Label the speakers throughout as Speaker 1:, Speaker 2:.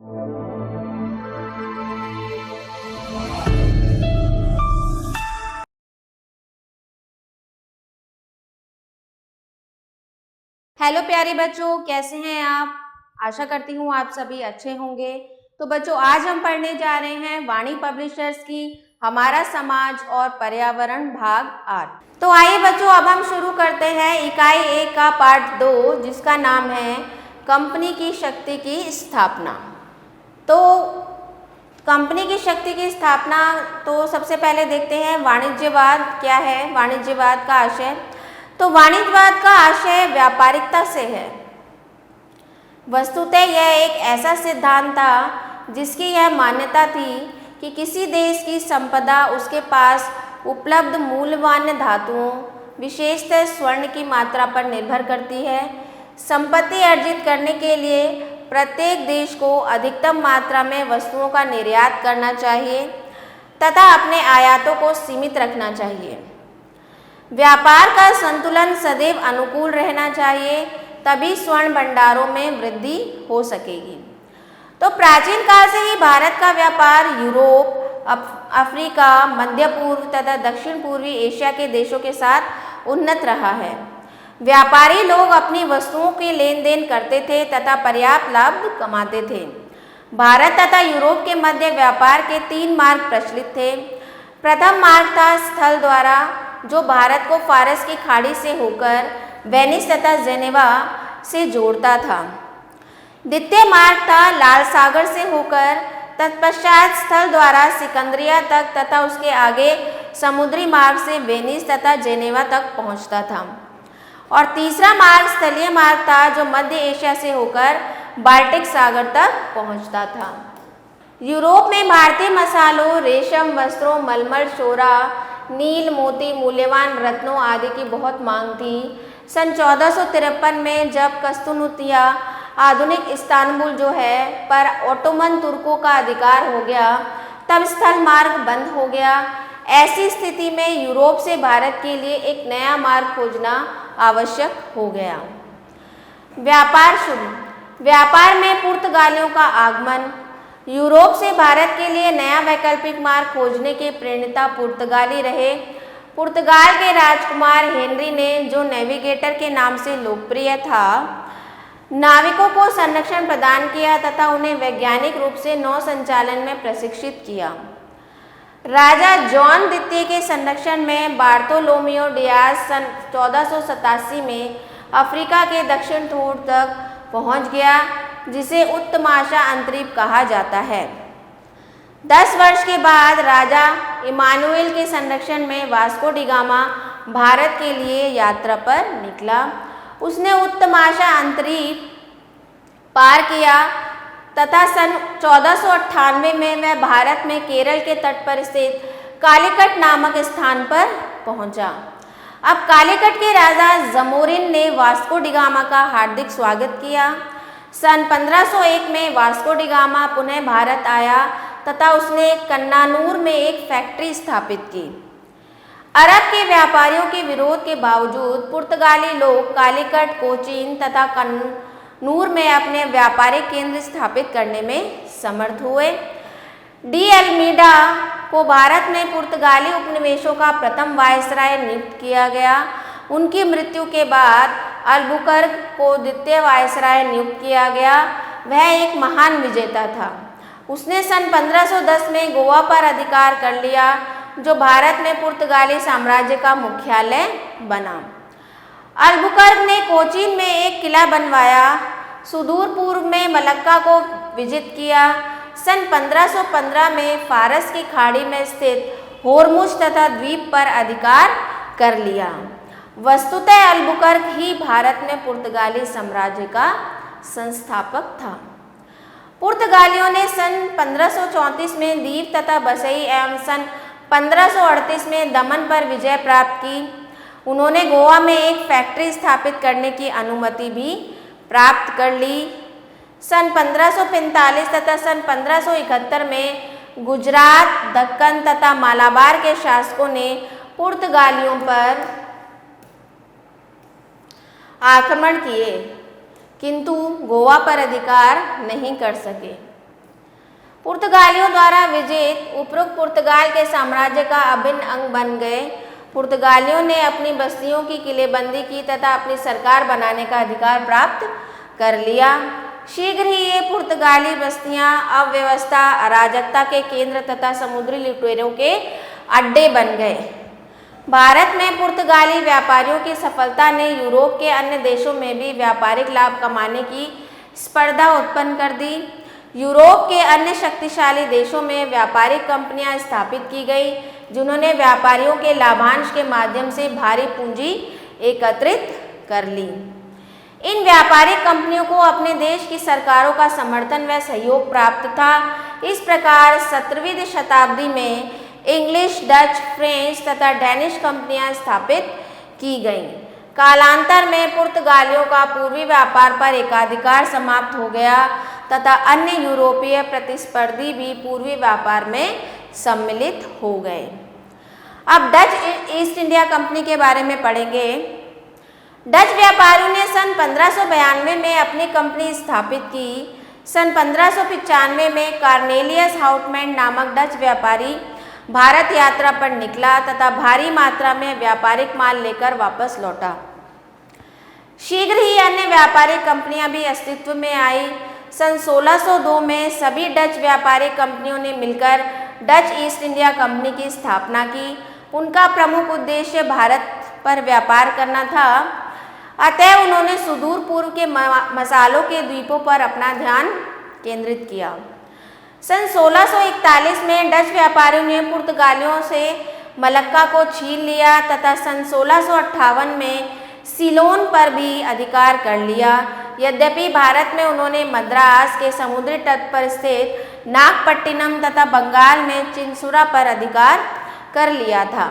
Speaker 1: Hello प्यारे बच्चों, कैसे हैं आप? आशा करती हूँ आप सभी अच्छे होंगे। तो बच्चों, आज हम पढ़ने जा रहे हैं वाणी पब्लिशर्स की हमारा समाज और पर्यावरण भाग 8। तो आइए बच्चों, अब हम शुरू करते हैं इकाई 1 का पार्ट 2, जिसका नाम है कंपनी की शक्ति की स्थापना। तो कंपनी की शक्ति की स्थापना, तो सबसे पहले देखते हैं वाणिज्यवाद क्या है। वाणिज्यवाद का आशय, तो वाणिज्यवाद का आशय व्यापारिकता से है। वस्तुतः यह एक ऐसा सिद्धांत था जिसकी यह मान्यता थी कि किसी देश की संपदा उसके पास उपलब्ध मूल्यवान धातुओं, विशेषतः स्वर्ण की मात्रा पर निर्भर करती है। संपत्ति अर्जित करने के लिए प्रत्येक देश को अधिकतम मात्रा में वस्तुओं का निर्यात करना चाहिए तथा अपने आयातों को सीमित रखना चाहिए। व्यापार का संतुलन सदैव अनुकूल रहना चाहिए, तभी स्वर्ण भंडारों में वृद्धि हो सकेगी। तो प्राचीन काल से ही भारत का व्यापार यूरोप, अफ्रीका, मध्य पूर्व तथा दक्षिण पूर्वी एशिया के देशों के साथ उन्नत रहा है। व्यापारी लोग अपनी वस्तुओं के लेन देन करते थे तथा पर्याप्त लाभ कमाते थे। भारत तथा यूरोप के मध्य व्यापार के 3 मार्ग प्रचलित थे। प्रथम मार्ग था स्थल द्वारा, जो भारत को फारस की खाड़ी से होकर वेनिस तथा जेनेवा से जोड़ता था। द्वितीय मार्ग था लाल सागर से होकर, तत्पश्चात स्थल द्वारा सिकंदरिया तक तथा उसके आगे समुद्री मार्ग से वेनिस तथा जेनेवा तक पहुंचता था। और तीसरा मार्ग स्थलीय मार्ग था, जो मध्य एशिया से होकर बाल्टिक सागर तक पहुंचता था। यूरोप में भारतीय मसालों, रेशम वस्त्रों, मलमल, शोरा, नील, मोती, मूल्यवान रत्नों आदि की बहुत मांग थी। सन 1453 में जब कस्तूनुतिया, आधुनिक इस्तांबुल जो है, पर ओटोमन तुर्कों का अधिकार हो गया, तब स्थल मार्ग बंद हो गया। ऐसी स्थिति में यूरोप से भारत के लिए एक नया मार्ग खोजना आवश्यक हो गया। व्यापार शुरू। व्यापार में पुर्तगालियों का आगमन। यूरोप से भारत के लिए नया वैकल्पिक मार्ग खोजने के प्रेरणा पुर्तगाली रहे। पुर्तगाल के राजकुमार हेनरी ने, जो नेविगेटर के नाम से लोकप्रिय था, नाविकों को संरक्षण प्रदान किया तथा उन्हें वैज्ञानिक रूप से नौ संचालन में प्रशिक्षित किया। राजा जॉन द्वितीय के संरक्षण में बार्तोलोमियो डियाज सन 1487 में अफ्रीका के दक्षिण छोर तक पहुंच गया, जिसे उत्तमाशा अंतरीप कहा जाता है। 10 वर्ष के बाद राजा इमानुएल के संरक्षण में वास्को डी गामा भारत के लिए यात्रा पर निकला। उसने उत्तमाशा अंतरीप पार किया तथा सन 1498 में वह भारत में केरल के तट पर स्थित कालीकट नामक स्थान पर पहुंचा। अब कालीकट के राजा जमोरिन ने वास्को डी गामा का हार्दिक स्वागत किया। सन 1501 में वास्को डी गामा पुनः भारत आया तथा उसने कन्नानूर में एक फैक्ट्री स्थापित की। अरब के व्यापारियों के विरोध के बावजूद पुर्तगाली लोग कालीकट, कोचीन तथा कन्नूर में अपने व्यापारिक केंद्र स्थापित करने में समर्थ हुए। डी अल्मीडा को भारत में पुर्तगाली उपनिवेशों का प्रथम वायसराय नियुक्त किया गया। उनकी मृत्यु के बाद अल्बुकर्क को द्वितीय वायसराय नियुक्त किया गया। वह एक महान विजेता था। उसने सन 1510 में गोवा पर अधिकार कर लिया, जो भारत में पुर्तगाली साम्राज्य का मुख्यालय बना। अल्बुकर्क ने कोचीन में एक किला बनवाया, सुदूर पूर्व में मलक्का को विजित किया। सन 1515 में फारस की खाड़ी में स्थित होर्मुज तथा द्वीप पर अधिकार कर लिया। वस्तुतः अल्बुकर्क ही भारत में पुर्तगाली साम्राज्य का संस्थापक था। पुर्तगालियों ने सन 1534 में दीव तथा बसई एवं सन 1538 में दमन पर विजय प्राप्त की। उन्होंने गोवा में एक फैक्ट्री स्थापित करने की अनुमति भी प्राप्त कर ली। सन 1545 तथा सन 1571 में गुजरात, दक्कन तथा मालाबार के शासकों ने पुर्तगालियों पर आक्रमण किए, किंतु गोवा पर अधिकार नहीं कर सके। पुर्तगालियों द्वारा विजित उपरोक्त पुर्तगाल के साम्राज्य का अभिन्न अंग बन गए। पुर्तगालियों ने अपनी बस्तियों की किलेबंदी की तथा अपनी सरकार बनाने का अधिकार प्राप्त कर लिया। शीघ्र ही ये पुर्तगाली बस्तियां अव्यवस्था, अराजकता के केंद्र तथा समुद्री लुटेरों के अड्डे बन गए। भारत में पुर्तगाली व्यापारियों की सफलता ने यूरोप के अन्य देशों में भी व्यापारिक लाभ कमाने की स्पर्धा उत्पन्न कर दी। यूरोप के अन्य शक्तिशाली देशों में व्यापारिक कंपनियां स्थापित की गई, जिन्होंने व्यापारियों के लाभांश के माध्यम से भारी पूंजी एकत्रित कर ली। इन व्यापारिक कंपनियों को अपने देश की सरकारों का समर्थन व सहयोग प्राप्त था। इस प्रकार 17वीं शताब्दी में इंग्लिश, डच, फ्रेंच तथा डैनिश कंपनियां स्थापित की गईं। कालांतर में पुर्तगालियों का पूर्वी व्यापार पर एकाधिकार समाप्त हो गया तथा अन्य यूरोपीय प्रतिस्पर्धी भी पूर्वी व्यापार में सम्मिलित हो गए। अब डच ईस्ट इंडिया कंपनी के बारे में पढ़ेंगे। डच व्यापारियों ने सन 1592 में अपनी कंपनी स्थापित की। सन 1595 में कार्नेलियस हाउटमैन नामक डच व्यापारी भारत यात्रा पर निकला तथा भारी मात्रा में व्यापारिक माल लेकर वापस लौटा। शीघ्र ही अन्य व्यापारिक कंपनियां भी अस्तित्व में आई। सन 1602 में सभी डच व्यापारिक कंपनियों ने मिलकर डच ईस्ट इंडिया कंपनी की स्थापना की। उनका प्रमुख उद्देश्य भारत पर व्यापार करना था, अतः उन्होंने सुदूर पूर्व के मसालों के द्वीपों पर अपना ध्यान केंद्रित किया। सन 1641 में डच व्यापारियों ने पुर्तगालियों से मलक्का को छीन लिया तथा सन 1658 में सीलोन पर भी अधिकार कर लिया। यद्यपि भारत में उन्होंने मद्रास के समुद्री तट पर स्थित नागपट्टिनम तथा बंगाल में चिंसुरा पर अधिकार कर लिया था,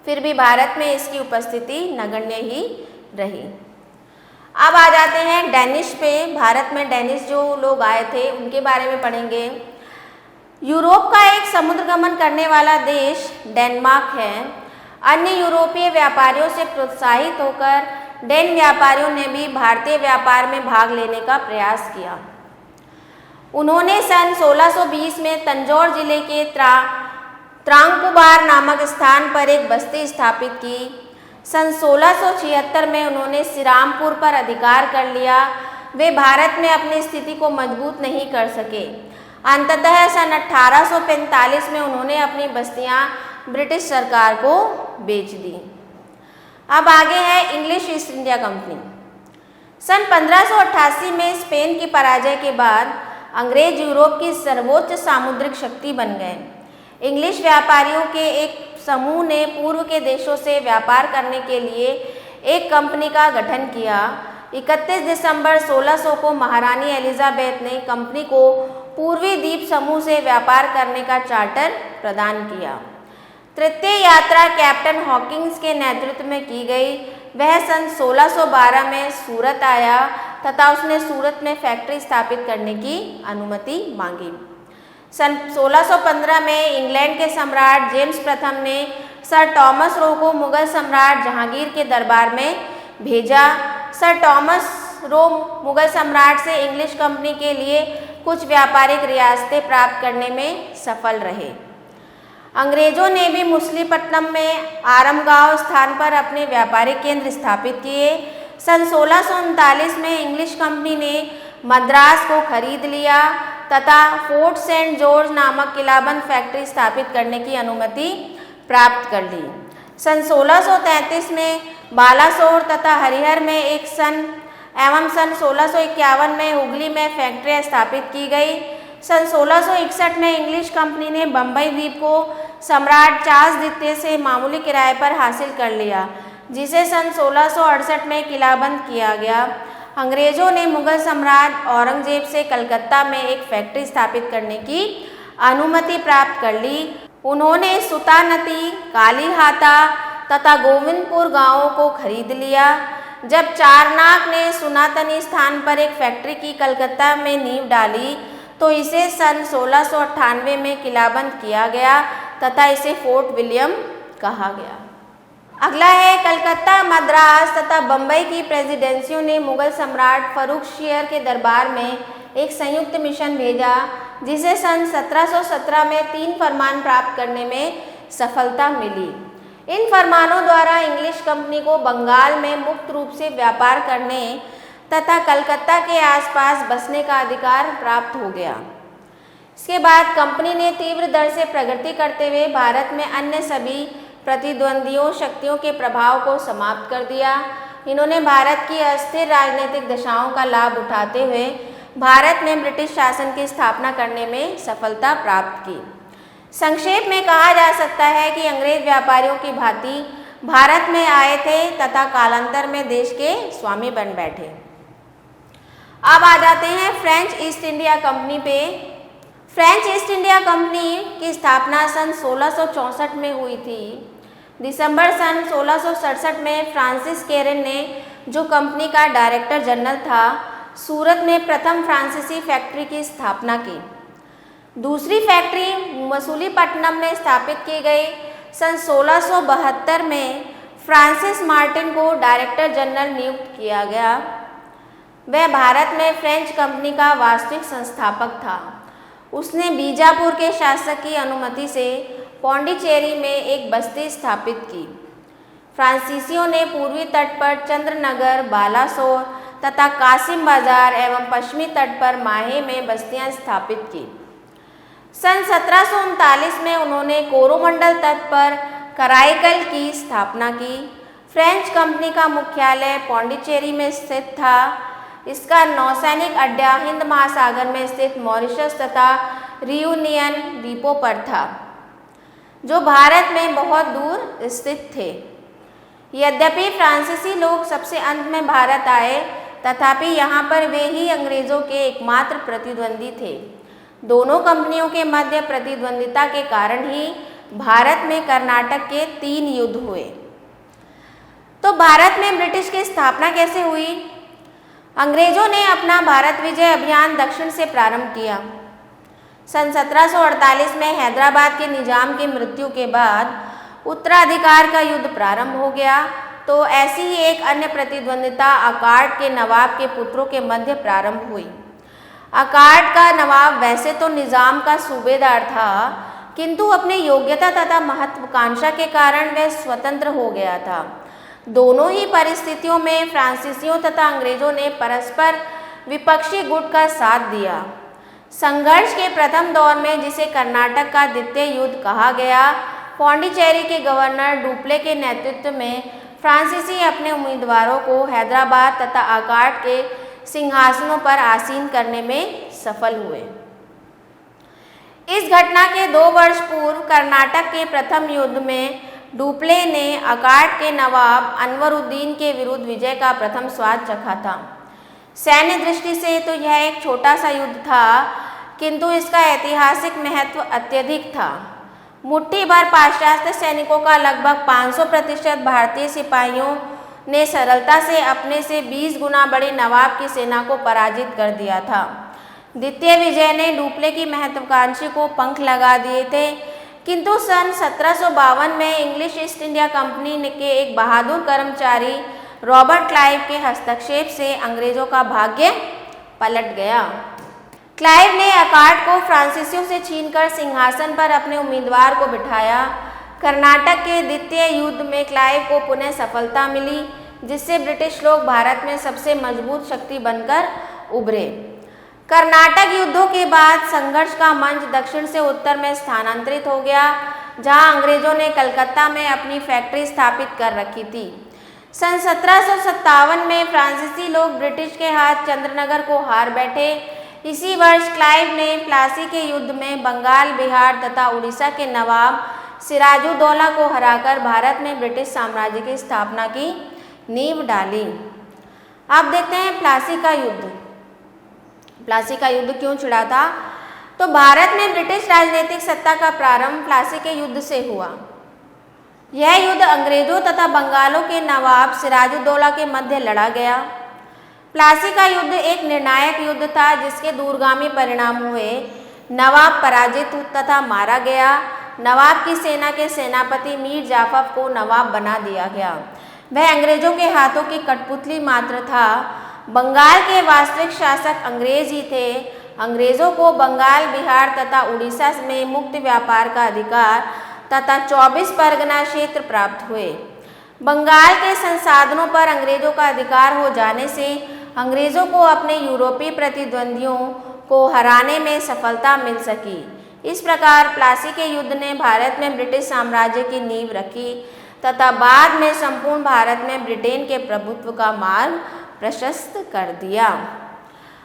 Speaker 1: फिर भी भारत में इसकी उपस्थिति नगण्य ही रही। अब आ जाते हैं डैनिश पे। भारत में डैनिश जो लोग आए थे उनके बारे में पढ़ेंगे। यूरोप का एक समुद्र गमन करने वाला देश डेनमार्क है। अन्य यूरोपीय व्यापारियों से प्रोत्साहित होकर डेन व्यापारियों ने भी भारतीय व्यापार में भाग लेने का प्रयास किया। उन्होंने सन 1620 में तंजौर जिले के त्रांकुबार नामक स्थान पर एक बस्ती स्थापित की। सन 1676 में उन्होंने श्रीरामपुर पर अधिकार कर लिया। वे भारत में अपनी स्थिति को मजबूत नहीं कर सके। अंततः सन 1845 में उन्होंने अपनी बस्तियां ब्रिटिश सरकार को बेच दी। अब आगे है इंग्लिश ईस्ट इंडिया कंपनी। सन 1588 में स्पेन की पराजय के बाद अंग्रेज यूरोप की सर्वोच्च सामुद्रिक शक्ति बन गए। इंग्लिश व्यापारियों के एक समूह ने पूर्व के देशों से व्यापार करने के लिए एक कंपनी का गठन किया। 31 दिसंबर 1600 को महारानी एलिजाबेथ ने कंपनी को पूर्वी द्वीप समूह से व्यापार करने का चार्टर प्रदान किया। तृतीय यात्रा कैप्टन हॉकिंस के नेतृत्व में की गई। वह सन 1612 में सूरत आया तथा उसने सूरत में फैक्ट्री स्थापित करने की अनुमति मांगी। सन 1615 में इंग्लैंड के सम्राट जेम्स प्रथम ने सर टॉमस रो को मुगल सम्राट जहांगीर के दरबार में भेजा। सर टॉमस रो मुगल सम्राट से इंग्लिश कंपनी के लिए कुछ व्यापारिक रियासतें प्राप्त करने में सफल रहे। अंग्रेजों ने भी मछलीपट्टनम में आरामगांव स्थान पर अपने व्यापारिक केंद्र स्थापित किए। सन 1639 में इंग्लिश कंपनी ने मद्रास को खरीद लिया तथा फोर्ट सेंट जॉर्ज नामक किलाबंद फैक्ट्री स्थापित करने की अनुमति प्राप्त कर ली। सन 1633 में बालासोर तथा हरिहर में एक सन 1651 में हुगली में फैक्ट्रियां स्थापित की गई। सन 1661 में इंग्लिश कंपनी ने बम्बई द्वीप को सम्राट चार्ल्स द्वितीय से मामूली किराए पर हासिल कर लिया, जिसे सन 1668 में किलाबंद किया गया। अंग्रेजों ने मुगल सम्राट औरंगजेब से कलकत्ता में एक फैक्ट्री स्थापित करने की अनुमति प्राप्त कर ली। उन्होंने सुतानती, कालीहाता तथा गोविंदपुर गांवों को खरीद लिया। जब चारनाक ने सुनातनी स्थान पर एक फैक्ट्री की कलकत्ता में नींव डाली तो इसे सन 1698 में किलाबंद किया गया तथा इसे फोर्ट विलियम कहा गया। अगला है कलकत्ता, मद्रास तथा बम्बई की प्रेसिडेंसियों ने मुगल सम्राट फर्रुखशियर के दरबार में एक संयुक्त मिशन भेजा, जिसे सन 1717 में 3 फरमान प्राप्त करने में सफलता मिली। इन फरमानों द्वारा इंग्लिश कंपनी को बंगाल में मुक्त रूप से व्यापार करने तथा कलकत्ता के आसपास बसने का अधिकार प्राप्त हो गया। इसके बाद कंपनी ने तीव्र दर से प्रगति करते हुए भारत में अन्य सभी प्रतिद्वंदियों शक्तियों के प्रभाव को समाप्त कर दिया। इन्होंने भारत की अस्थिर राजनीतिक दशाओं का लाभ उठाते हुए भारत में ब्रिटिश शासन की स्थापना करने में सफलता प्राप्त की। संक्षेप में कहा जा सकता है कि अंग्रेज व्यापारियों की भांति भारत में आए थे तथा कालांतर में देश के स्वामी बन बैठे। अब आ जाते हैं फ्रेंच ईस्ट इंडिया कंपनी पे। फ्रेंच ईस्ट इंडिया कंपनी की स्थापना सन 1664 में हुई थी। दिसंबर सन 1667 में फ्रांसिस केरन ने, जो कंपनी का डायरेक्टर जनरल था, सूरत में प्रथम फ्रांसीसी फैक्ट्री की स्थापना की। दूसरी फैक्ट्री मसूलीपट्टनम में स्थापित की गई। सन 1672 में फ्रांसिस मार्टिन को डायरेक्टर जनरल नियुक्त किया गया। वह भारत में फ्रेंच कंपनी का वास्तविक संस्थापक था। उसने बीजापुर के शासक की अनुमति से पौंडीचेरी में एक बस्ती स्थापित की। फ्रांसीसियों ने पूर्वी तट पर चंद्रनगर, बालासोर तथा कासिम बाजार एवं पश्चिमी तट पर माहे में बस्तियां स्थापित की। सन 1739 में उन्होंने कोरोमंडल तट पर कराईकल की स्थापना की। फ्रेंच कंपनी का मुख्यालय पौंडीचेरी में स्थित था। इसका नौसैनिक अड्डा हिंद महासागर में स्थित मॉरिशस तथा रियूनियन द्वीपों पर था, जो भारत में बहुत दूर स्थित थे। यद्यपि फ्रांसीसी लोग सबसे अंत में भारत आए, तथापि यहाँ पर वे ही अंग्रेजों के एकमात्र प्रतिद्वंदी थे। दोनों कंपनियों के मध्य प्रतिद्वंदिता के कारण ही भारत में कर्नाटक के 3 युद्ध हुए। तो भारत में ब्रिटिश की स्थापना कैसे हुई? अंग्रेजों ने अपना भारत विजय अभियान दक्षिण से प्रारंभ किया। सन 1748 में हैदराबाद के निजाम की मृत्यु के बाद उत्तराधिकार का युद्ध प्रारंभ हो गया। तो ऐसी ही एक अन्य प्रतिद्वंदिता अकार्ड के नवाब के पुत्रों के मध्य प्रारंभ हुई। अकार्ड का नवाब वैसे तो निजाम का सूबेदार था, किंतु अपनी योग्यता तथा महत्वाकांक्षा के कारण वह स्वतंत्र हो गया था। दोनों ही परिस्थितियों में फ्रांसीसियों तथा अंग्रेजों ने परस्पर विपक्षी गुट का साथ दिया। संघर्ष के प्रथम दौर में, जिसे कर्नाटक का द्वितीय युद्ध कहा गया, पौंडीचेरी के गवर्नर डुप्ले के नेतृत्व में फ्रांसीसी अपने उम्मीदवारों को हैदराबाद तथा अकार्ड के सिंहासनों पर आसीन करने में सफल हुए। इस घटना के 2 वर्ष पूर्व कर्नाटक के प्रथम युद्ध में डुप्ले ने अकार्ड के नवाब अनवरुद्दीन के विरुद्ध विजय का प्रथम स्वाद चखा था। सैन्य दृष्टि से तो यह एक छोटा सा युद्ध था, किंतु इसका ऐतिहासिक महत्व अत्यधिक था। मुट्ठी भर पाश्चात्य सैनिकों का लगभग 500% भारतीय सिपाहियों ने सरलता से अपने से 20 गुना बड़ी नवाब की सेना को पराजित कर दिया था। द्वितीय विजय ने डुप्ले की महत्वाकांक्षा को पंख लगा दिए थे, किंतु सन 1752 में इंग्लिश ईस्ट इंडिया कंपनी के एक बहादुर कर्मचारी रॉबर्ट क्लाइव के हस्तक्षेप से अंग्रेजों का भाग्य पलट गया। क्लाइव ने अकार्ड को फ्रांसीसियों से छीनकर सिंहासन पर अपने उम्मीदवार को बिठाया। कर्नाटक के द्वितीय युद्ध में क्लाइव को पुनः सफलता मिली, जिससे ब्रिटिश लोग भारत में सबसे मजबूत शक्ति बनकर उभरे। कर्नाटक युद्धों के बाद संघर्ष का मंच दक्षिण से उत्तर में स्थानांतरित हो गया, जहां अंग्रेजों ने कलकत्ता में अपनी फैक्ट्री स्थापित कर रखी थी। सन 1757 में फ्रांसीसी लोग ब्रिटिश के हाथ चंद्रनगर को हार बैठे। इसी वर्ष क्लाइव ने प्लासी के युद्ध में बंगाल, बिहार तथा उड़ीसा के नवाब सिराजुद्दौला को हराकर भारत में ब्रिटिश साम्राज्य की स्थापना की नींव डाली। अब देखते हैं प्लासी का युद्ध। प्लासी का युद्ध क्यों छिड़ा था? तो भारत में ब्रिटिश राजनीतिक सत्ता का प्रारंभ प्लासी के युद्ध से हुआ। यह युद्ध अंग्रेजों तथा बंगालों के नवाब सिराजुद्दौला के मध्य लड़ा गया। प्लासी का युद्ध एक निर्णायक युद्ध था, जिसके दूरगामी परिणाम हुए। नवाब पराजित तथा मारा गया। नवाब की सेना के सेनापति मीर जाफर को नवाब बना दिया गया। वह अंग्रेजों के हाथों की कठपुतली मात्र था। बंगाल के वास्तविक शासक अंग्रेज ही थे। अंग्रेजों को बंगाल, बिहार तथा उड़ीसा में मुक्त व्यापार का अधिकार तथा 24 परगना क्षेत्र प्राप्त हुए। बंगाल के संसाधनों पर अंग्रेजों का अधिकार हो जाने से अंग्रेजों को अपने यूरोपीय प्रतिद्वंदियों को हराने में सफलता मिल सकी। इस प्रकार प्लासी के युद्ध ने भारत में ब्रिटिश साम्राज्य की नींव रखी तथा बाद में संपूर्ण भारत में ब्रिटेन के प्रभुत्व का मार्ग प्रशस्त कर दिया।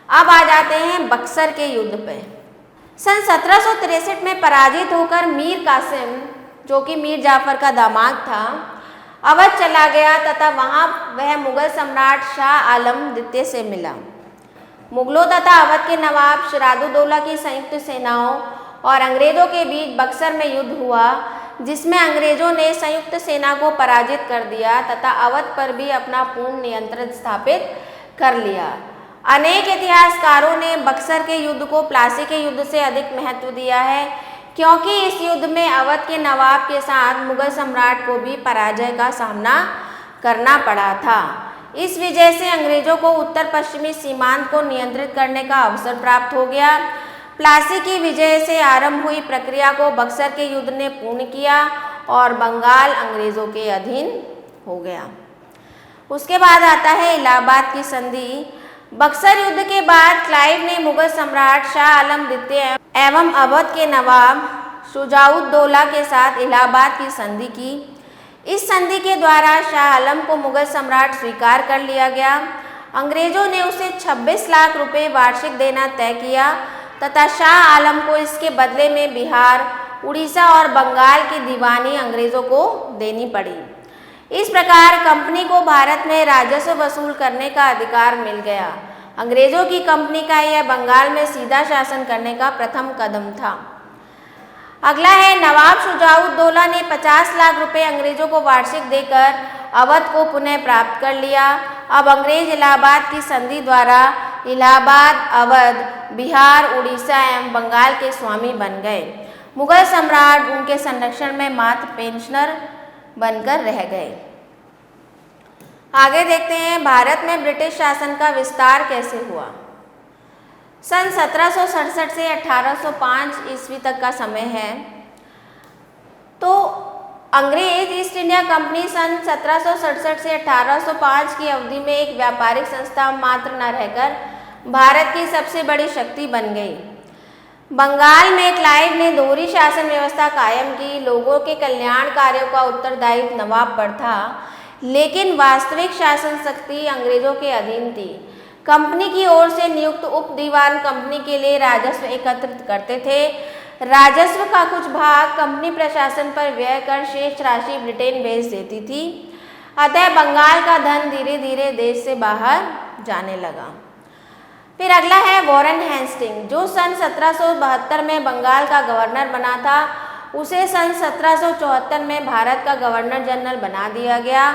Speaker 1: अब आ जाते हैं बक्सर के युद्ध पे। सन 1763 में पराजित होकर मीर कासिम, जो कि मीर जाफर का दामाद था, अवध चला गया तथा वहां वह मुगल सम्राट शाह आलम द्वितीय से मिला। मुगलों तथा अवध के नवाब सिराजुद्दौला की संयुक्त सेनाओं और अंग्रेजों के बीच बक्सर में युद्ध हुआ, जिसमें अंग्रेजों ने संयुक्त सेना को पराजित कर दिया तथा अवध पर भी अपना पूर्ण नियंत्रण स्थापित कर लिया। अनेक इतिहासकारों ने बक्सर के युद्ध को प्लासी के युद्ध से अधिक महत्व दिया है, क्योंकि इस युद्ध में अवध के नवाब के साथ मुगल सम्राट को भी पराजय का सामना करना पड़ा था। इस वजह से अंग्रेजों को उत्तर पश्चिमी सीमांत को नियंत्रित करने का अवसर प्राप्त हो गया। प्लासी की विजय से आरंभ हुई प्रक्रिया को बक्सर के युद्ध ने पूर्ण किया और बंगाल अंग्रेजों के अधीन हो गया। उसके बाद आता है इलाहाबाद की संधि। बक्सर युद्ध के बाद क्लाइव ने मुगल सम्राट शाह आलम द्वितीय एवं अवध के नवाब शुजाउद्दौला के साथ इलाहाबाद की संधि की। इस संधि के द्वारा शाह आलम को मुगल सम्राट स्वीकार कर लिया गया। अंग्रेजों ने उसे 26 लाख रुपए वार्षिक देना तय किया तथा शाह आलम को इसके बदले में बिहार, उड़ीसा और बंगाल की दीवानी अंग्रेजों को देनी पड़ी। इस प्रकार कंपनी को भारत में राजस्व वसूल करने का अधिकार मिल गया। अंग्रेजों की कंपनी का यह बंगाल में सीधा शासन करने का प्रथम कदम था। अगला है नवाब शुजाउद्दौला ने 50 लाख रुपए अंग्रेजों को वार्षिक देकर अवध को पुनः प्राप्त कर लिया। अब अंग्रेज इलाहाबाद की संधि द्वारा इलाहाबाद, अवध, बिहार, उड़ीसा एवं बंगाल के स्वामी बन गए। मुगल सम्राट उनके संरक्षण में मात्र पेंशनर बनकर रह गए। आगे देखते हैं भारत में ब्रिटिश शासन का विस्तार कैसे हुआ। सन 1767 से 1805 ईस्वी तक का समय है। तो अंग्रेज ईस्ट इंडिया कंपनी सन 1767 से 1805 की अवधि में एक व्यापारिक संस्था मात्र न रहकर भारत की सबसे बड़ी शक्ति बन गई। बंगाल में क्लाइव ने दोहरी शासन व्यवस्था कायम की। लोगों के कल्याण कार्यों का उत्तरदायित्व नवाब पर था, लेकिन वास्तविक शासन शक्ति अंग्रेजों के अधीन थी। कंपनी की ओर से नियुक्त उप दीवान कंपनी के लिए राजस्व एकत्रित करते थे। राजस्व का कुछ भाग कंपनी प्रशासन पर व्यय कर शेष राशि ब्रिटेन भेज देती थी। अतः बंगाल का धन धीरे धीरे देश से बाहर जाने लगा। फिर अगला है वॉरेन हेस्टिंग, जो सन 1772 में बंगाल का गवर्नर बना था। उसे सन 1774 में भारत का गवर्नर जनरल बना दिया गया।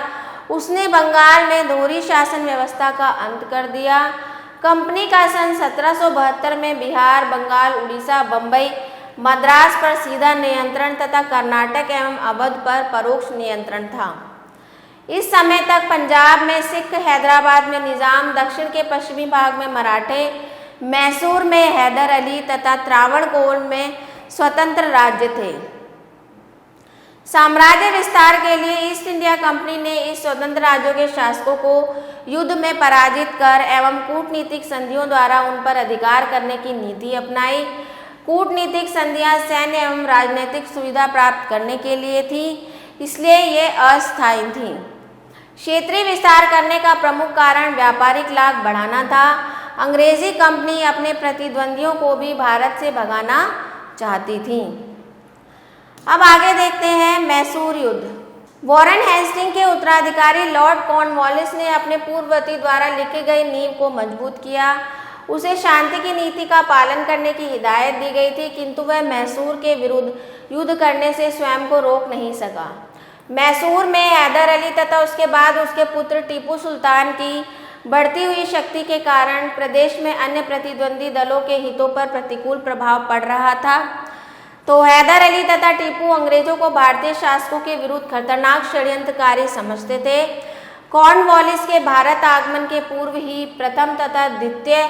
Speaker 1: उसने बंगाल में दोहरी शासन व्यवस्था का अंत कर दिया। कंपनी का सन 1772 में बिहार, बंगाल, उड़ीसा, बम्बई, मद्रास पर सीधा नियंत्रण तथा कर्नाटक एवं अवध पर परोक्ष नियंत्रण था। इस समय तक पंजाब में सिख, हैदराबाद में निजाम, दक्षिण के पश्चिमी भाग में मराठे, मैसूर में हैदर अली तथा त्रावणकोर में स्वतंत्र राज्य थे। साम्राज्य विस्तार के लिए ईस्ट इंडिया कंपनी ने इस स्वतंत्र राज्यों के शासकों को युद्ध में पराजित कर एवं कूटनीतिक संधियों द्वारा उन पर अधिकार करने की नीति अपनाई। कूटनीतिक संधियां सैन्य एवं राजनीतिक सुविधा प्राप्त करने के लिए थी, इसलिए ये अस्थायी थी। क्षेत्रीय विस्तार करने का प्रमुख कारण व्यापारिक लाभ बढ़ाना था। अंग्रेजी कंपनी अपने प्रतिद्वंदियों को भी भारत से भगाना चाहती थी। अब आगे देखते हैं मैसूर युद्ध। वॉरेन हेस्टिंग के उत्तराधिकारी लॉर्ड कॉर्नवालिस ने अपने पूर्ववर्ती द्वारा लिखे गए नींव को मजबूत किया। उसे शांति की नीति का पालन करने की हिदायत दी गई थी, किंतु वह मैसूर के विरुद्ध युद्ध करने से स्वयं को रोक नहीं सका। मैसूर में हैदर अली तथा उसके बाद उसके पुत्र टीपू सुल्तान की बढ़ती हुई शक्ति के कारण प्रदेश में अन्य प्रतिद्वंदी दलों के हितों पर प्रतिकूल प्रभाव पड़ रहा था। तो हैदर अली तथा टीपू अंग्रेजों को भारतीय शासकों के विरुद्ध खतरनाक षड्यंत्रकारी समझते थे। कॉर्नवालिस के भारत आगमन के पूर्व ही प्रथम तथा द्वितीय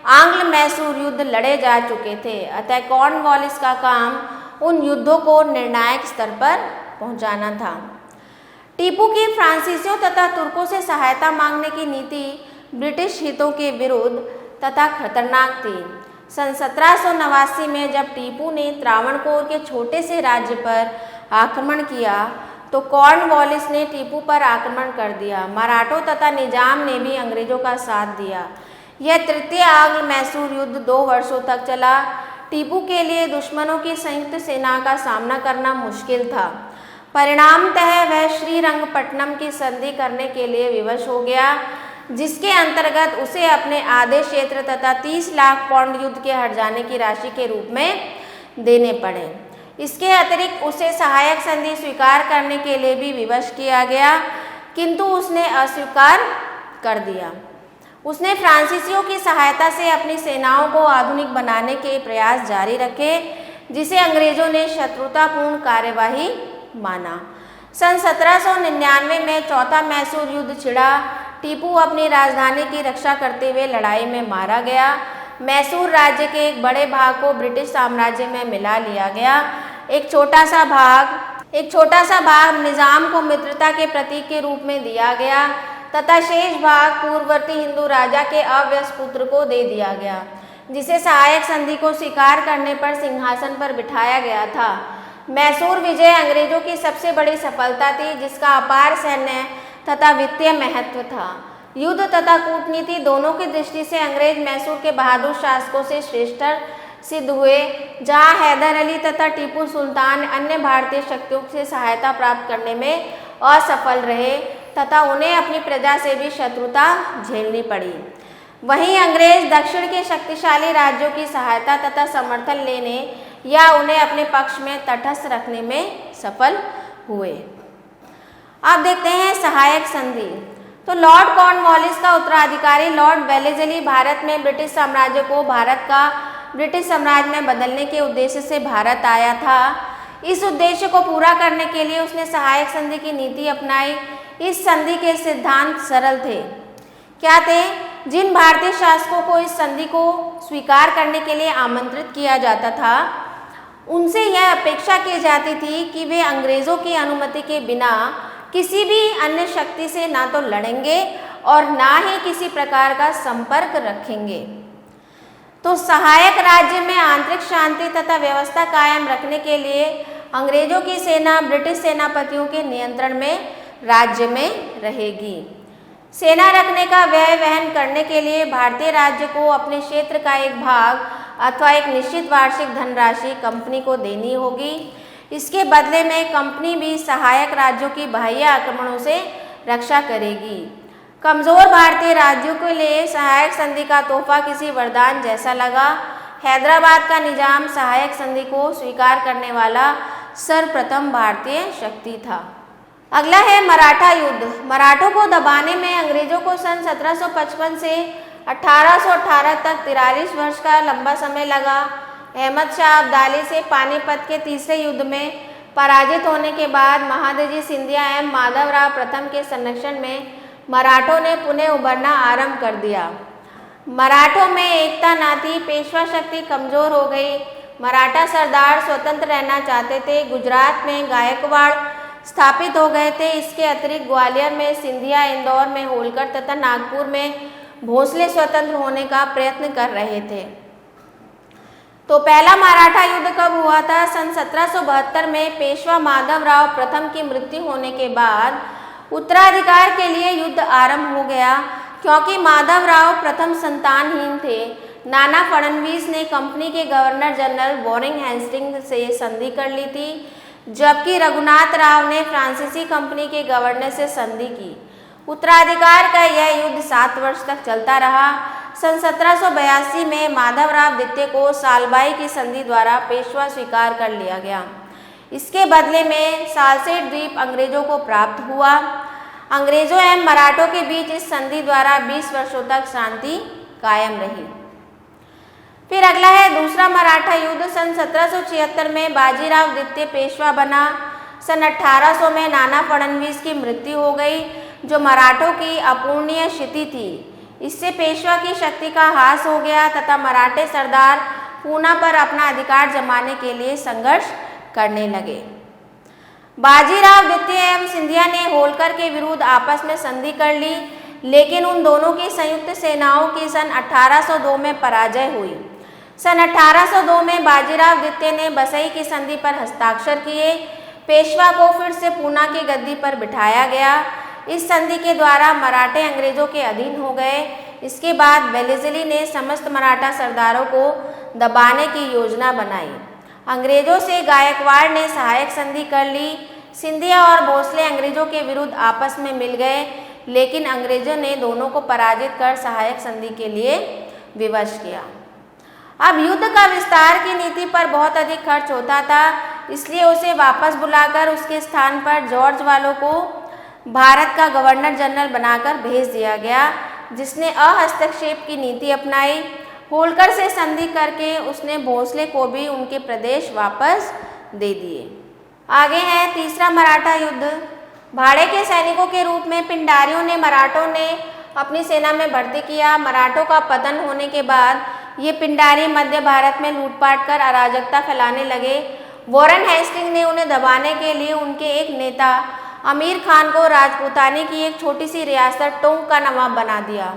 Speaker 1: आंग्ल मैसूर युद्ध लड़े जा चुके थे, अतः कॉर्नवालिस का काम उन युद्धों को निर्णायक स्तर पर पहुंचाना था। टीपू की फ्रांसीसियों तथा तुर्कों से सहायता मांगने की नीति ब्रिटिश हितों के विरुद्ध तथा खतरनाक थी। सन 1789 में जब टीपू ने त्रावणकोर के छोटे से राज्य पर आक्रमण किया तो कॉर्नवालिस ने टीपू पर आक्रमण कर दिया। मराठों तथा निजाम ने भी अंग्रेजों का साथ दिया। यह तृतीय आंग्ल मैसूर युद्ध 2 वर्षों तक चला। टीपू के लिए दुश्मनों की संयुक्त सेना का सामना करना मुश्किल था। परिणामतः वह श्रीरंगपट्टनम की संधि करने के लिए विवश हो गया, जिसके अंतर्गत उसे अपने आधे क्षेत्र तथा 30 लाख पाउंड युद्ध के हट जाने की राशि के रूप में देने पड़े। इसके अतिरिक्त उसे सहायक संधि स्वीकार करने के लिए भी विवश किया गया, किंतु उसने अस्वीकार कर दिया। उसने फ्रांसीसियों की सहायता से अपनी सेनाओं को आधुनिक बनाने के प्रयास जारी रखे, जिसे अंग्रेजों ने शत्रुतापूर्ण कार्यवाही माना। सन 1799 में चौथा मैसूर युद्ध छिड़ा। टीपू अपनी राजधानी की रक्षा करते हुए लड़ाई में मारा गया। मैसूर राज्य के एक बड़े भाग को ब्रिटिश साम्राज्य में मिला लिया गया। एक छोटा सा भाग निजाम को मित्रता के प्रतीक के रूप में दिया गया तथा शेष भाग पूर्ववर्ती हिंदू राजा के अवयस्क पुत्र को दे दिया गया, जिसे सहायक संधि को स्वीकार करने पर सिंहासन पर बिठाया गया था। मैसूर विजय अंग्रेजों की सबसे बड़ी सफलता थी, जिसका अपार सैन्य तथा वित्तीय महत्व था। युद्ध तथा कूटनीति दोनों की दृष्टि से अंग्रेज मैसूर के बहादुर शासकों से श्रेष्ठ सिद्ध हुए। जहां हैदर अली तथा टीपू सुल्तान अन्य भारतीय शक्तियों से सहायता प्राप्त करने में असफल रहे तथा उन्हें अपनी प्रजा से भी शत्रुता झेलनी पड़ी, वहीं अंग्रेज दक्षिण के शक्तिशाली राज्यों की सहायता तथा समर्थन लेने या उन्हें अपने पक्ष में तटस्थ रखने में सफल हुए। अब देखते हैं सहायक संधि। तो लॉर्ड कॉर्नवालिस का उत्तराधिकारी लॉर्ड वेलेस्ली भारत में ब्रिटिश साम्राज्य को भारत का ब्रिटिश साम्राज्य में बदलने के उद्देश्य से भारत आया था। इस उद्देश्य को पूरा करने के लिए उसने सहायक संधि की नीति अपनाई। इस संधि के सिद्धांत सरल थे। क्या थे? जिन भारतीय शासकों को इस संधि को स्वीकार करने के लिए आमंत्रित किया जाता था, उनसे यह अपेक्षा की जाती थी कि वे अंग्रेजों की अनुमति के बिना किसी भी अन्य शक्ति से ना तो लड़ेंगे और ना ही किसी प्रकार का संपर्क रखेंगे। तो सहायक राज्य में आंतरिक शांति तथा व्यवस्था कायम रखने के लिए अंग्रेजों की सेना ब्रिटिश सेनापतियों के नियंत्रण में राज्य में रहेगी। सेना रखने का व्यय वहन करने के लिए भारतीय राज्य को अपने क्षेत्र का एक भाग अथवा एक निश्चित वार्षिक धनराशि कंपनी को देनी होगी। इसके बदले में कंपनी भी सहायक राज्यों की बाह्य आक्रमणों से रक्षा करेगी। कमजोर भारतीय राज्यों के लिए सहायक संधि का तोहफा किसी वरदान जैसा लगा। हैदराबाद का निजाम सहायक संधि को स्वीकार करने वाला सर्वप्रथम भारतीय शक्ति था। अगला है मराठा युद्ध। मराठों को दबाने में अंग्रेजों को सन 1755 से 1818 तक 43 वर्ष का लंबा समय लगा। अहमद शाह अब्दाली से पानीपत के तीसरे युद्ध में पराजित होने के बाद महादजी सिंधिया एवं माधवराव प्रथम के संरक्षण में मराठों ने पुनः उभरना आरंभ कर दिया। मराठों में एकता न थी, पेशवा शक्ति कमजोर हो गई। मराठा सरदार स्वतंत्र रहना चाहते थे। गुजरात में गायकवाड़ स्थापित हो गए थे। इसके अतिरिक्त ग्वालियर में सिंधिया, इंदौर में होलकर तथा नागपुर में भोसले स्वतंत्र होने का प्रयत्न कर रहे थे। तो पहला मराठा युद्ध कब हुआ था? सन 1772 में पेशवा माधवराव प्रथम की मृत्यु होने के बाद उत्तराधिकार के लिए युद्ध आरंभ हो गया। क्योंकि माधवराव प्रथम संतानहीन थे, नाना फडणवीस ने कंपनी के गवर्नर जनरल वॉरेन हेस्टिंग से संधि कर ली थी, जबकि रघुनाथ राव ने फ्रांसीसी कंपनी के गवर्नर से संधि की। उत्तराधिकार का यह युद्ध 7 वर्ष तक चलता रहा। सन 1782 में माधवराव द्वितीय को सालबाई की संधि द्वारा पेशवा स्वीकार कर लिया गया। इसके बदले में सालसेट द्वीप अंग्रेजों को प्राप्त हुआ। अंग्रेजों एवं मराठों के बीच इस संधि द्वारा 20 वर्षों तक शांति कायम रही। फिर अगला है दूसरा मराठा युद्ध। सन 1776 में बाजीराव द्वितीय पेशवा बना। सन 1800 में नाना फडणवीस की मृत्यु हो गई, जो मराठों की अपूर्णीय क्षति थी। इससे पेशवा की शक्ति का ह्रास हो गया तथा मराठे सरदार पूना पर अपना अधिकार जमाने के लिए संघर्ष करने लगे। बाजीराव द्वितीय एवं सिंधिया ने होलकर के विरुद्ध आपस में संधि कर ली, लेकिन उन दोनों की संयुक्त सेनाओं की सन 1802 में पराजय हुई। सन 1802 में बाजीराव द्वितीय ने बसई की संधि पर हस्ताक्षर किए। पेशवा को फिर से पूना की गद्दी पर बिठाया गया। इस संधि के द्वारा मराठे अंग्रेजों के अधीन हो गए। इसके बाद वेलेस्ली ने समस्त मराठा सरदारों को दबाने की योजना बनाई। अंग्रेजों से गायकवाड़ ने सहायक संधि कर ली। सिंधिया और भोसले अंग्रेजों के विरुद्ध आपस में मिल गए, लेकिन अंग्रेजों ने दोनों को पराजित कर सहायक संधि के लिए विवश किया। अब युद्ध का विस्तार की नीति पर बहुत अधिक खर्च होता था, इसलिए उसे वापस बुलाकर उसके स्थान पर जॉर्ज वालो को भारत का गवर्नर जनरल बनाकर भेज दिया गया, जिसने अहस्तक्षेप की नीति अपनाई। होलकर से संधि करके उसने भोसले को भी उनके प्रदेश वापस दे दिए। आगे है तीसरा मराठा युद्ध। भाड़े के सैनिकों के रूप में पिंडारियों ने मराठों ने अपनी सेना में भर्ती किया। मराठों का पतन होने के बाद ये पिंडारी मध्य भारत में लूटपाट कर अराजकता फैलाने लगे। वॉरेन हेस्टिंग ने उन्हें दबाने के लिए उनके एक नेता अमीर खान को राजपूतानी की एक छोटी सी रियासत टोंक का नवाब बना दिया।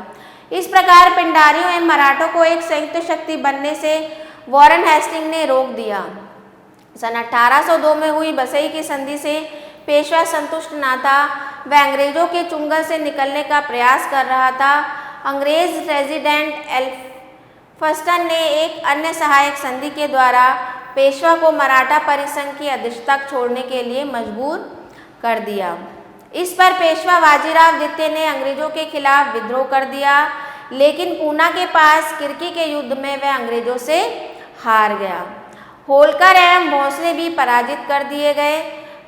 Speaker 1: इस प्रकार पिंडारियों एवं मराठों को एक संयुक्त शक्ति बनने से वॉरेन हेस्टिंग ने रोक दिया। सन 1802 में हुई बसई की संधि से पेशवा संतुष्ट न था। वह अंग्रेजों के चुंगल से निकलने का प्रयास कर रहा था। अंग्रेज रेजिडेंट एल्फस्टन ने एक अन्य सहायक संधि के द्वारा पेशवा को मराठा परिसंघ की अध्यक्षता छोड़ने के लिए मजबूर कर दिया। इस पर पेशवा बाजीराव द्वितीय ने अंग्रेजों के खिलाफ विद्रोह कर दिया, लेकिन पूना के पास किरकी के युद्ध में वह अंग्रेजों से हार गया। होलकर एवं भोसले भी पराजित कर दिए गए।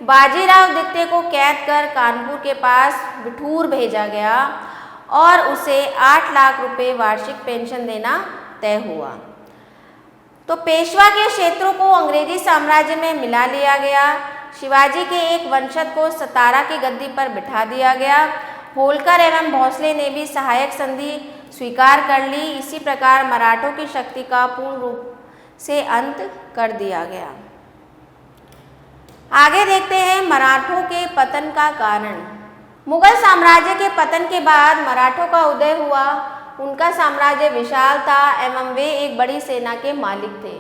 Speaker 1: बाजीराव द्वितीय को कैद कर कानपुर के पास बिठूर भेजा गया और उसे 8 लाख रुपए वार्षिक पेंशन देना तय हुआ। तो पेशवा के क्षेत्रों को अंग्रेजी साम्राज्य में मिला लिया गया। शिवाजी के एक वंशज को सतारा की गद्दी पर बिठा दिया गया। होलकर एवं भोसले ने भी सहायक संधि स्वीकार कर ली। इसी प्रकार मराठों की शक्ति का पूर्ण रूप से अंत कर दिया गया। आगे देखते हैं मराठों के पतन का कारण। मुगल साम्राज्य के पतन के बाद मराठों का उदय हुआ। उनका साम्राज्य विशाल था एवं वे एक बड़ी सेना के मालिक थे।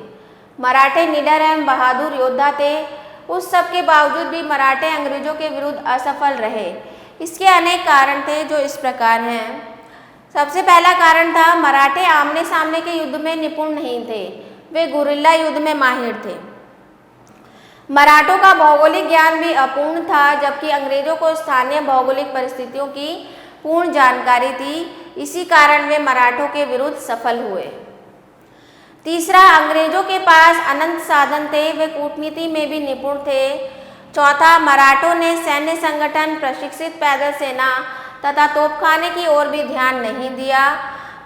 Speaker 1: मराठे निडर एवं बहादुर योद्धा थे। उस सब के बावजूद भी मराठे अंग्रेजों के विरुद्ध असफल रहे। इसके अनेक कारण थे जो इस प्रकार हैं। सबसे पहला कारण था मराठे आमने सामने के युद्ध में निपुण नहीं थे, वे गुरिल्ला युद्ध में माहिर थे। मराठों का भौगोलिक ज्ञान भी अपूर्ण था, जबकि अंग्रेजों को स्थानीय भौगोलिक परिस्थितियों की पूर्ण जानकारी थी। इसी कारण वे मराठों के विरुद्ध सफल हुए। तीसरा, अंग्रेजों के पास अनंत साधन थे, वे कूटनीति में भी निपुण थे। चौथा, मराठों ने सैन्य संगठन, प्रशिक्षित पैदल सेना तथा तोपखाने की ओर भी ध्यान नहीं दिया।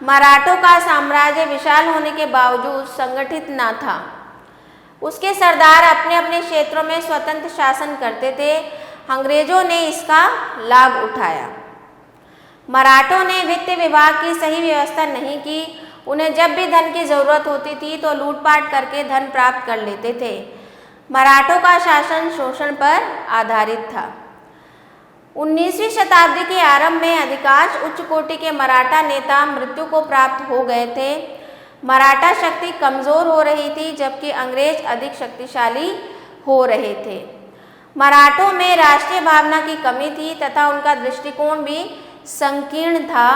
Speaker 1: मराठों का साम्राज्य विशाल होने के बावजूद संगठित न था। उसके सरदार अपने अपने क्षेत्रों में स्वतंत्र शासन करते थे। अंग्रेजों ने इसका लाभ उठाया। मराठों ने वित्त विभाग की सही व्यवस्था नहीं की। उन्हें जब भी धन की जरूरत होती थी तो लूटपाट करके धन प्राप्त कर लेते थे। मराठों का शासन शोषण पर आधारित था। 19वीं शताब्दी के आरंभ में अधिकांश उच्च कोटि के मराठा नेता मृत्यु को प्राप्त हो गए थे। मराठा शक्ति कमजोर हो रही थी, जबकि अंग्रेज अधिक शक्तिशाली हो रहे थे। मराठों में राष्ट्रीय भावना की कमी थी तथा उनका दृष्टिकोण भी संकीर्ण था।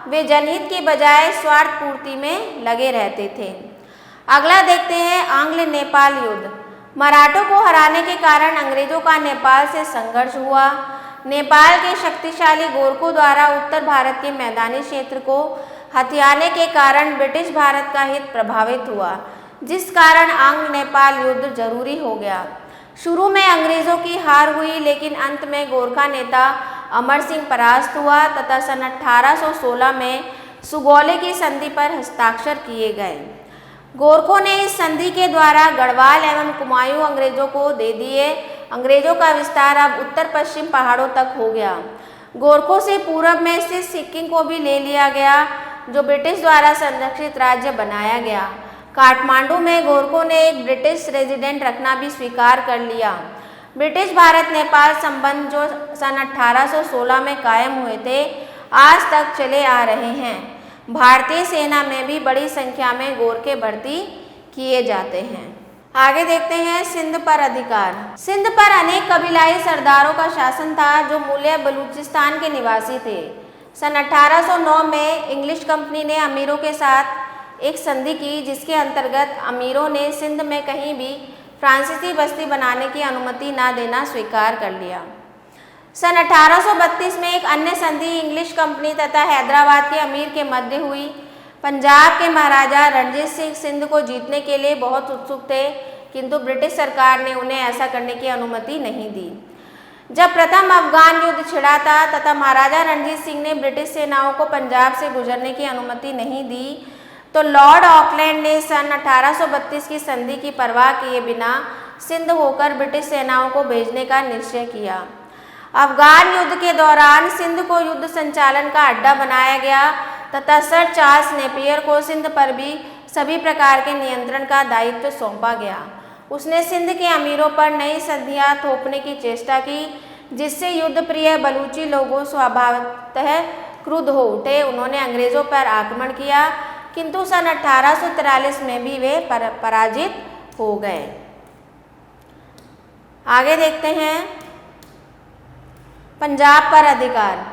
Speaker 1: वे जनहित की बजाय स्वार्थ पूर्ति में लगे रहते थे। अगला देखते हैं आंग्ल नेपाल युद्ध। मराठों को हराने के कारण अंग्रेजों का नेपाल से संघर्ष हुआ। नेपाल के शक्तिशाली गोरखों द्वारा उत्तर भारत के मैदानी क्षेत्र को हथियाने के कारण ब्रिटिश भारत का हित प्रभावित हुआ, जिस कारण आंग्ल नेपाल युद्ध जरूरी हो गया। शुरू में अंग्रेजों की हार हुई, लेकिन अंत में गोरखा नेता अमर सिंह परास्त हुआ तथा सन 1816 में सुगौली की संधि पर हस्ताक्षर किए गए। गोरखों ने इस संधि के द्वारा गढ़वाल एवं कुमायूं अंग्रेजों को दे दिए। अंग्रेजों का विस्तार अब उत्तर पश्चिम पहाड़ों तक हो गया। गोरखों से पूरब में स्थित सिक्किम को भी ले लिया गया। जो ब्रिटिश द्वारा संरक्षित राज्य बनाया गया। काठमांडू में गोरखों ने एक ब्रिटिश रेजिडेंट रखना भी स्वीकार कर लिया। ब्रिटिश भारत नेपाल संबंध जो सन 1816 में कायम हुए थे, आज तक चले आ रहे हैं। भारतीय सेना में भी बड़ी संख्या में गोरखे भर्ती किए जाते हैं। आगे देखते हैं सिंध पर अधिकार। सिंध पर अनेक कबीलाई सरदारों का शासन था जो मूल्य बलूचिस्तान के निवासी थे। सन 1809 में इंग्लिश कंपनी ने अमीरों के साथ एक संधि की, जिसके अंतर्गत अमीरों ने सिंध में कहीं भी फ्रांसीसी बस्ती बनाने की अनुमति न देना स्वीकार कर लिया। सन 1832 में एक अन्य संधि इंग्लिश कंपनी तथा हैदराबाद के अमीर के मध्य हुई। पंजाब के महाराजा रणजीत सिंह सिंध को जीतने के लिए बहुत उत्सुक थे, किंतु ब्रिटिश सरकार ने उन्हें ऐसा करने की अनुमति नहीं दी। जब प्रथम अफगान युद्ध छिड़ा था तथा महाराजा रणजीत सिंह ने ब्रिटिश सेनाओं को पंजाब से गुजरने की अनुमति नहीं दी, तो लॉर्ड ऑकलैंड ने सन 1832 की संधि की परवाह किए बिना सिंध होकर ब्रिटिश सेनाओं को भेजने का निश्चय किया। अफगान युद्ध के दौरान सिंध को युद्ध संचालन का अड्डा बनाया गया तथा सर चार्ल्स नेपियर को सिंध पर भी सभी प्रकार के नियंत्रण का दायित्व सौंपा गया। उसने सिंध के अमीरों पर नई संधियां थोपने की चेष्टा की, जिससे युद्ध प्रिय बलूची लोगों स्वभावतः क्रुद्ध हो उठे। उन्होंने अंग्रेजों पर आक्रमण किया, किंतु सन 1843 में भी वे पराजित हो गए। आगे देखते हैं पंजाब पर अधिकार।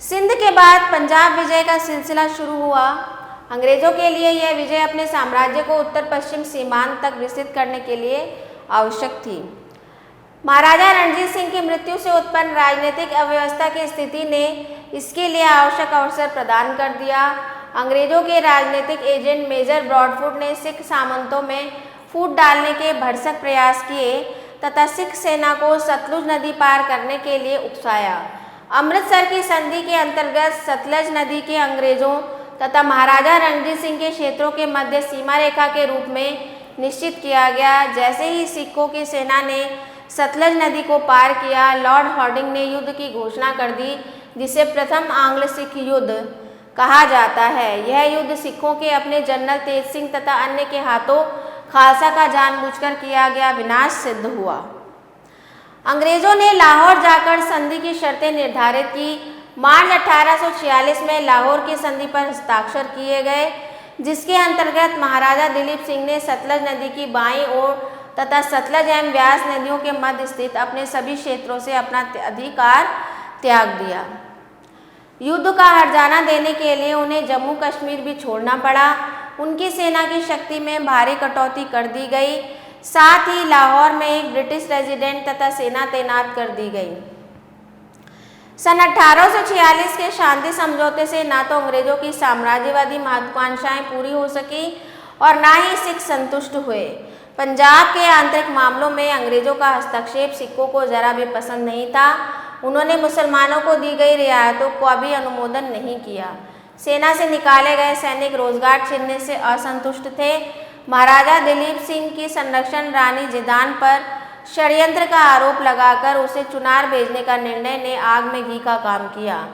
Speaker 1: सिंध के बाद पंजाब विजय का सिलसिला शुरू हुआ। अंग्रेजों के लिए यह विजय अपने साम्राज्य को उत्तर पश्चिम सीमांत तक विस्तृत करने के लिए आवश्यक थी। महाराजा रणजीत सिंह की मृत्यु से उत्पन्न राजनीतिक अव्यवस्था की स्थिति ने इसके लिए आवश्यक अवसर प्रदान कर दिया। अंग्रेजों के राजनीतिक एजेंट मेजर ब्रॉडफुट ने सिख सामंतों में फूट डालने के भरसक प्रयास किए तथा सिख सेना को सतलुज नदी पार करने के लिए उकसाया। अमृतसर की संधि के अंतर्गत सतलज नदी के अंग्रेजों तथा महाराजा रणजीत सिंह के क्षेत्रों के मध्य सीमा रेखा के रूप में निश्चित किया गया। जैसे ही सिखों की सेना ने सतलज नदी को पार किया, लॉर्ड हार्डिंग ने युद्ध की घोषणा कर दी, जिसे प्रथम आंग्ल सिख युद्ध कहा जाता है। यह युद्ध सिखों के अपने जनरल तेज सिंह तथा अन्य के हाथों खालसा का जानबूझकर किया गया विनाश सिद्ध हुआ। अंग्रेजों ने लाहौर जाकर संधि की शर्तें निर्धारित की। मार्च 1846 में लाहौर की संधि पर हस्ताक्षर किए गए, जिसके अंतर्गत महाराजा दिलीप सिंह ने सतलज नदी की बाईं ओर तथा सतलज एवं व्यास नदियों के मध्य स्थित अपने सभी क्षेत्रों से अपना अधिकार त्याग दिया। युद्ध का हर्जाना देने के लिए उन्हें जम्मू कश्मीर भी छोड़ना पड़ा। उनकी सेना की शक्ति में भारी कटौती कर दी गई। साथ ही लाहौर में एक ब्रिटिश रेजिडेंट तथा सेना तैनात कर दी गई। सन 1846 के शांति समझौते से न तो अंग्रेजों की साम्राज्यवादी महत्वाकांक्षाएं पूरी हो सकी और न ही सिख संतुष्ट हुए। पंजाब के आंतरिक मामलों में अंग्रेजों का हस्तक्षेप सिखों को जरा भी पसंद नहीं था। उन्होंने मुसलमानों को दी गई रियायतों का भी अनुमोदन नहीं किया। सेना से निकाले गए सैनिक रोजगार छीनने से असंतुष्ट थे। महाराजा दिलीप सिंह की संरक्षण रानी जिदान पर षड्यंत्र का आरोप लगाकर उसे चुनार भेजने का निर्णय ने आग में घी का काम किया।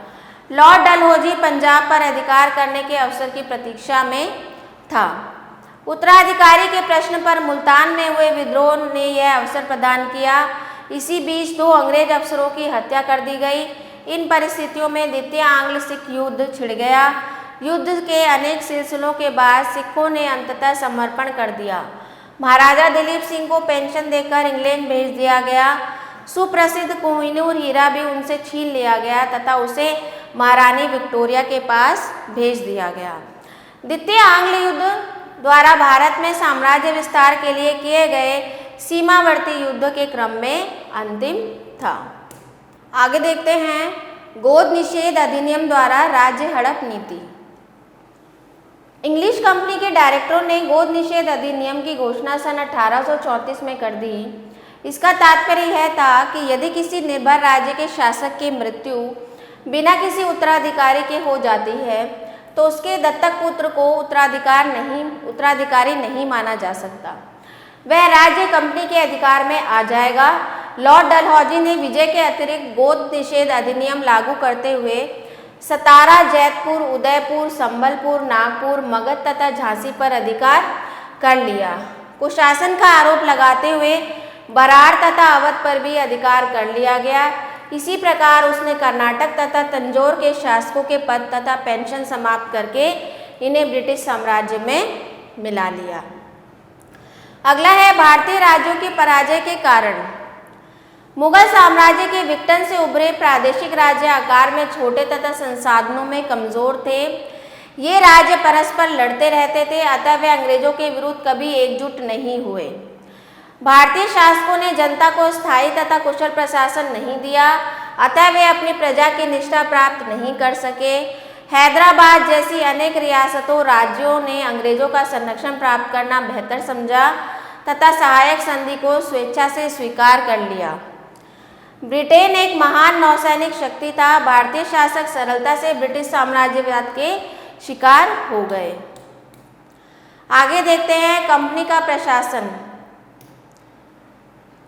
Speaker 1: लॉर्ड डलहौजी पंजाब पर अधिकार करने के अवसर की प्रतीक्षा में था। उत्तराधिकारी के प्रश्न पर मुल्तान में हुए विद्रोह ने यह अवसर प्रदान किया। इसी बीच 2 अंग्रेज अफसरों की हत्या कर दी गई। इन परिस्थितियों में द्वितीय आंग्ल सिख युद्ध छिड़ गया। युद्ध के अनेक सिलसिलों के बाद सिखों ने अंततः समर्पण कर दिया। महाराजा दिलीप सिंह को पेंशन देकर इंग्लैंड भेज दिया गया। सुप्रसिद्ध कोहिनूर हीरा भी उनसे छीन लिया गया तथा उसे महारानी विक्टोरिया के पास भेज दिया गया। द्वितीय आंग्ल युद्ध द्वारा भारत में साम्राज्य विस्तार के लिए किए गए सीमावर्ती युद्ध के क्रम में अंतिम था। आगे देखते हैं गोद निषेध अधिनियम द्वारा राज्य हड़प नीति। इंग्लिश कंपनी के डायरेक्टरों ने गोद निषेध अधिनियम की घोषणा सन 1834 में कर दी। इसका तात्पर्य यह था कि यदि किसी निर्भर राज्य के शासक की मृत्यु बिना किसी उत्तराधिकारी के हो जाती है तो उसके दत्तक पुत्र को उत्तराधिकारी नहीं माना जा सकता। वह राज्य कंपनी के अधिकार में आ जाएगा। लॉर्ड डलहौजी ने विजय के अतिरिक्त गोद निषेध अधिनियम लागू करते हुए सतारा, जैतपुर, उदयपुर, संबलपुर, नागपुर, मगध तथा झांसी पर अधिकार कर लिया। कुशासन का आरोप लगाते हुए बराड़ तथा अवध पर भी अधिकार कर लिया गया। इसी प्रकार उसने कर्नाटक तथा तंजौर के शासकों के पद तथा पेंशन समाप्त करके इन्हें ब्रिटिश साम्राज्य में मिला लिया। अगला है भारतीय राज्यों की पराजय के कारण। मुगल साम्राज्य के विघटन से उभरे प्रादेशिक राज्य आकार में छोटे तथा संसाधनों में कमजोर थे। ये राज्य परस्पर लड़ते रहते थे, अतः वे अंग्रेजों के विरुद्ध कभी एकजुट नहीं हुए। भारतीय शासकों ने जनता को स्थायी तथा कुशल प्रशासन नहीं दिया, अतः वे अपनी प्रजा की निष्ठा प्राप्त नहीं कर सके। हैदराबाद जैसी अनेक रियासतों राज्यों ने अंग्रेजों का संरक्षण प्राप्त करना बेहतर समझा तथा सहायक संधि को स्वेच्छा से स्वीकार कर लिया। ब्रिटेन एक महान नौसैनिक शक्ति था। भारतीय शासक सरलता से ब्रिटिश साम्राज्यवाद के शिकार हो गए। आगे देखते हैं कंपनी का प्रशासन।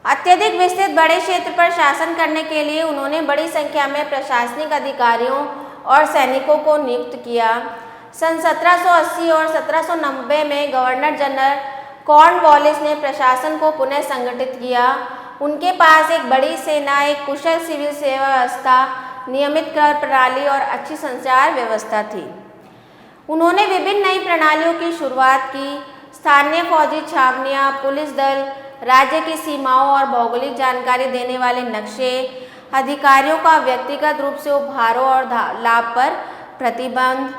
Speaker 1: अत्यधिक विस्तृत बड़े क्षेत्र पर शासन करने के लिए उन्होंने बड़ी संख्या में प्रशासनिक अधिकारियों और सैनिकों को नियुक्त किया। सन 1780 और 1790 में गवर्नर जनरल कॉर्नवालिस ने प्रशासन को पुनः संगठित किया। उनके पास एक बड़ी सेना, एक कुशल सिविल सेवा व्यवस्था, नियमित कर प्रणाली और अच्छी संचार व्यवस्था थी। उन्होंने विभिन्न नई प्रणालियों की शुरुआत की। स्थानीय फौजी छावनियाँ, पुलिस दल, राज्य की सीमाओं और भौगोलिक जानकारी देने वाले नक्शे, अधिकारियों का व्यक्तिगत रूप से उपहारों और लाभ पर प्रतिबंध।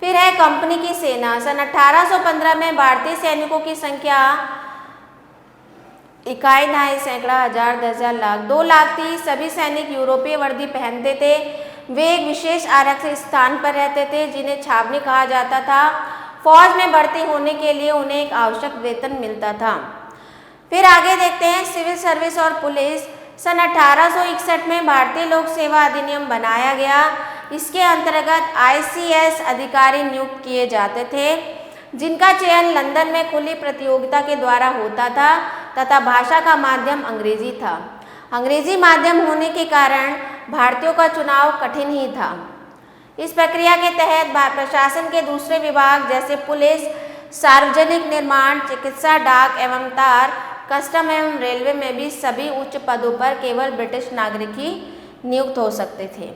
Speaker 1: फिर है कंपनी की सेना। सन 1815 में भारतीय सैनिकों की संख्या इकाई ढाई सैकड़ा, हजार, 10,000, लाख, 2 लाख थी। सभी सैनिक यूरोपीय वर्दी पहनते थे। वे एक विशेष आरक्षित स्थान पर रहते थे जिन्हें छावनी कहा जाता था। फौज में भर्ती होने के लिए उन्हें एक आवश्यक वेतन मिलता था। फिर आगे देखते हैं सिविल सर्विस और पुलिस। सन 1861 में भारतीय लोक सेवा अधिनियम बनाया गया। इसके अंतर्गत ICS अधिकारी नियुक्त किए जाते थे, जिनका चयन लंदन में खुली प्रतियोगिता के द्वारा होता था तथा भाषा का माध्यम अंग्रेजी था। अंग्रेजी माध्यम होने के कारण भारतीयों का चुनाव कठिन ही था। इस प्रक्रिया के तहत प्रशासन के दूसरे विभाग जैसे पुलिस, सार्वजनिक निर्माण, चिकित्सा, डाक एवं तार, कस्टम एवं रेलवे में भी सभी उच्च पदों पर केवल ब्रिटिश नागरिक ही नियुक्त हो सकते थे।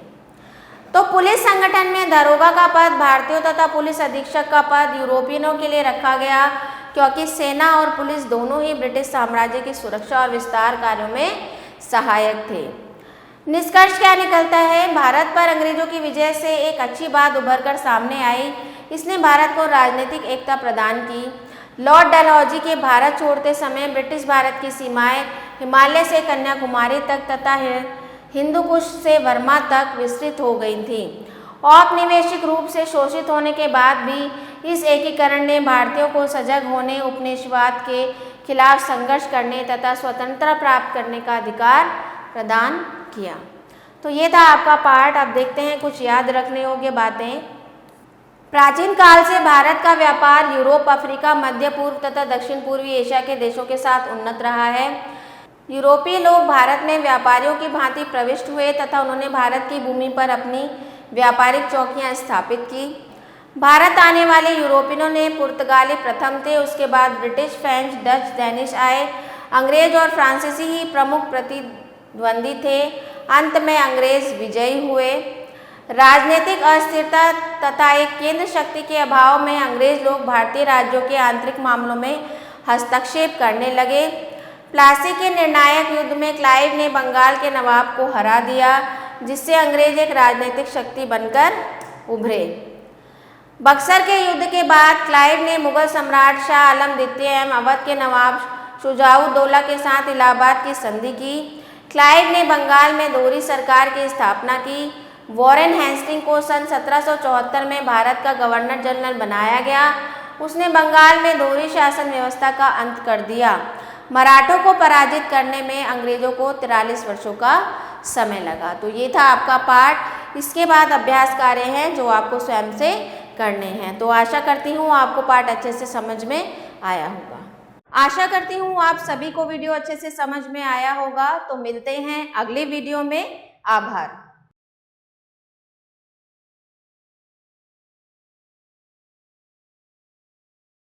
Speaker 1: तो पुलिस संगठन में दरोगा का पद, भारतीयों तथा पुलिस अधीक्षक का पद यूरोपियनों के लिए रखा गया, क्योंकि सेना और पुलिस दोनों ही ब्रिटिश साम्राज्य की सुरक्षा और विस्तार कार्यों में सहायक थे। निष्कर्ष क्या निकलता है? भारत पर अंग्रेजों की विजय से एक अच्छी बात उभर कर सामने आई। इसने भारत को राजनीतिक एकता प्रदान की। लॉर्ड डलहौजी के भारत छोड़ते समय ब्रिटिश भारत की सीमाएं हिमालय से कन्याकुमारी तक तथा हिंदू कुश से वर्मा तक विस्तृत हो गई थी। औपनिवेशिक रूप से शोषित होने के बाद भी इस एकीकरण ने भारतीयों को सजग होने, उपनिवेशवाद के खिलाफ संघर्ष करने तथा स्वतंत्रता प्राप्त करने का अधिकार प्रदान किया। तो ये था आपका पाठ। अब देखते हैं कुछ याद रखने योग्य बातें। प्राचीन काल से भारत का व्यापार यूरोप, अफ्रीका, मध्य पूर्व तथा दक्षिण पूर्वी एशिया के देशों के साथ उन्नत रहा है। यूरोपीय लोग भारत में व्यापारियों की भांति प्रविष्ट हुए तथा उन्होंने भारत की भूमि पर अपनी व्यापारिक चौकियां स्थापित की। भारत आने वाले यूरोपियनों ने पुर्तगाली प्रथम थे, उसके बाद ब्रिटिश, फ्रेंच, डच, डेनिश आए। अंग्रेज और फ्रांसीसी ही प्रमुख प्रतिद्वंदी थे। अंत में अंग्रेज विजयी हुए। राजनीतिक अस्थिरता तथा एक केंद्र शक्ति के अभाव में अंग्रेज लोग भारतीय राज्यों के आंतरिक मामलों में हस्तक्षेप करने लगे। प्लासी के निर्णायक युद्ध में क्लाइव ने बंगाल के नवाब को हरा दिया, जिससे अंग्रेज एक राजनीतिक शक्ति बनकर उभरे। बक्सर के युद्ध के बाद क्लाइव ने मुगल सम्राट शाह आलम द्वितीय एवं अवध के नवाब शुजाउद्दौला के साथ इलाहाबाद की संधि की। क्लाइव ने बंगाल में दोहरी सरकार की स्थापना की। वॉरेन हेस्टिंग को सन 1774 में भारत का गवर्नर जनरल बनाया गया। उसने बंगाल में दोहरी शासन व्यवस्था का अंत कर दिया। मराठों को पराजित करने में अंग्रेजों को 43 वर्षों का समय लगा। तो ये था आपका पाठ। इसके बाद अभ्यास कार्य हैं जो आपको स्वयं से करने हैं। तो आशा करती हूँ आपको पाठ अच्छे से समझ में आया होगा। आशा करती हूँ आप सभी को वीडियो अच्छे से समझ में आया होगा। तो मिलते हैं अगले वीडियो में। आभार।